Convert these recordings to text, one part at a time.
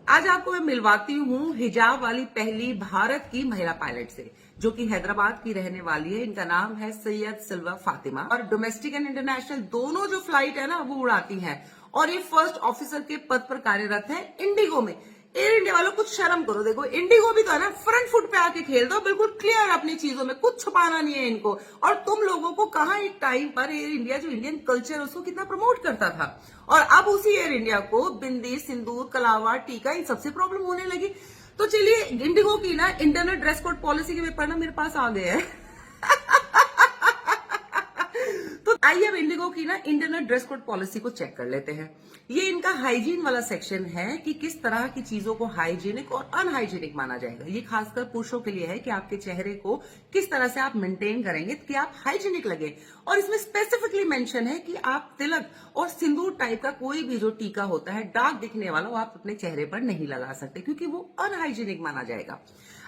आज आपको मैं मिलवाती हूँ हिजाब वाली पहली भारत की महिला पायलट से, जो कि हैदराबाद की रहने वाली है। इनका नाम है सैयद सिल्वा फातिमा और डोमेस्टिक एंड इंटरनेशनल दोनों जो फ्लाइट है ना वो उड़ाती हैं और ये फर्स्ट ऑफिसर के पद पर कार्यरत है इंडिगो में। एयर इंडिया वालों कुछ शर्म करो, देखो इंडिगो भी तो है ना, फ्रंट फुट पे आके खेल दो, बिल्कुल क्लियर अपनी चीजों में, कुछ छुपाना नहीं है इनको। और तुम लोगों को कहा एक टाइम पर एयर इंडिया जो इंडियन कल्चर है उसको कितना प्रमोट करता था, और अब उसी एयर इंडिया को बिंदी, सिंदूर, कलावा, टीका इन सबसे प्रॉब्लम होने लगी। तो चलिए इंडिगो की ना इंटरनल ड्रेस कोड पॉलिसी के पेपर ना मेरे पास आ गए हैं। तो आइए अब इंडिगो की ना इंटरनल ड्रेस कोड पॉलिसी को चेक कर लेते हैं। ये इनका हाइजीन वाला सेक्शन है कि किस तरह की चीजों को हाइजीनिक और अनहाइजीनिक माना जाएगा। ये खासकर पुरुषों के लिए है कि आपके चेहरे को किस तरह से आप मेंटेन करेंगे कि आप हाइजीनिक लगे। और इसमें स्पेसिफिकली मेंशन है कि आप तिलक और सिंदूर टाइप का कोई भी जो टीका होता है डार्क दिखने वाला, वो आप अपने चेहरे पर नहीं लगा सकते क्योंकि वो अनहाइजीनिक माना जाएगा।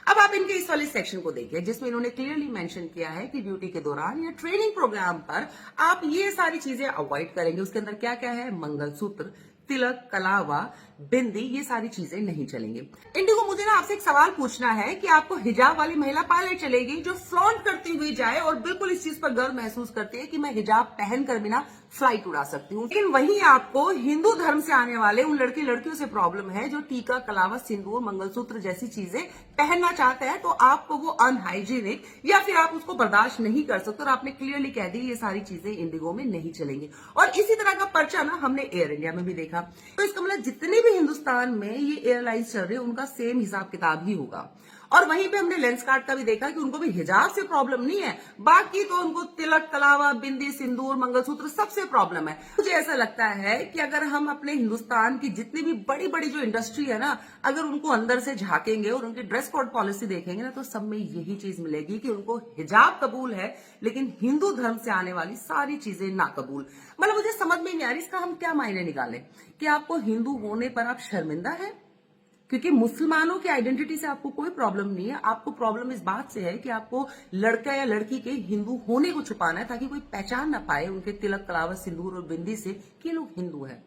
अब आप इनके इस वाले सेक्शन को देखिए जिसमें इन्होंने क्लियरली मेंशन किया है कि ड्यूटी के दौरान या ट्रेनिंग प्रोग्राम पर आप ये सारी चीजें अवॉइड करेंगे। उसके अंदर क्या क्या है, मंगलसूत्र, तिलक, कलावा, बिंदी, ये सारी चीजें नहीं चलेंगी। इंडिगो, मुझे ना आपसे एक सवाल पूछना है कि आपको हिजाब वाली महिला पायलट चलेगी जो फ्लॉन्ट करती हुई जाए और बिल्कुल इस चीज पर गर्व महसूस करती है कि मैं हिजाब पहनकर बिना फ्लाइट उड़ा सकती हूँ, लेकिन वहीं आपको हिंदू धर्म से आने वाले उन लड़की लड़कियों से प्रॉब्लम है जो टीका, कलावा, सिंदूर, मंगलसूत्र जैसी चीजें पहनना चाहते हैं, तो आपको वो अनहाइजीनिक या फिर आप उसको बर्दाश्त नहीं कर सकते। और आपने क्लियरली कह दी ये सारी चीजें इंडिगो में नहीं चलेंगी। और इसी तरह का पर्चा ना हमने एयर इंडिया में भी देखा। तो इसका मतलब जितने भी हिंदुस्तान में ये एयरलाइंस चल रहे हैं उनका सेम हिसाब किताब ही होगा। और वहीं पे हमने लेंस कार्ड का भी देखा कि उनको भी हिजाब से प्रॉब्लम नहीं है, बाकी तो उनको तिलक, कलावा, बिंदी, सिंदूर, मंगलसूत्र सबसे प्रॉब्लम है। मुझे ऐसा लगता है कि अगर हम अपने हिंदुस्तान की जितनी भी बड़ी बड़ी जो इंडस्ट्री है ना, अगर उनको अंदर से झांकेंगे और उनकी ड्रेस कोड पॉलिसी देखेंगे ना, तो सब में यही चीज मिलेगी कि उनको हिजाब कबूल है लेकिन हिंदू धर्म से आने वाली सारी चीजें ना कबूल। मतलब मुझे समझ में नहीं आ रही इसका हम क्या मायने निकालें कि आपको हिंदू होने पर आप शर्मिंदा है, क्योंकि मुसलमानों की आइडेंटिटी से आपको कोई प्रॉब्लम नहीं है। आपको प्रॉब्लम इस बात से है कि आपको लड़का या लड़की के हिंदू होने को छुपाना है ताकि कोई पहचान ना पाए उनके तिलक, कलावा, सिंदूर और बिंदी से कि ये लोग हिंदू है।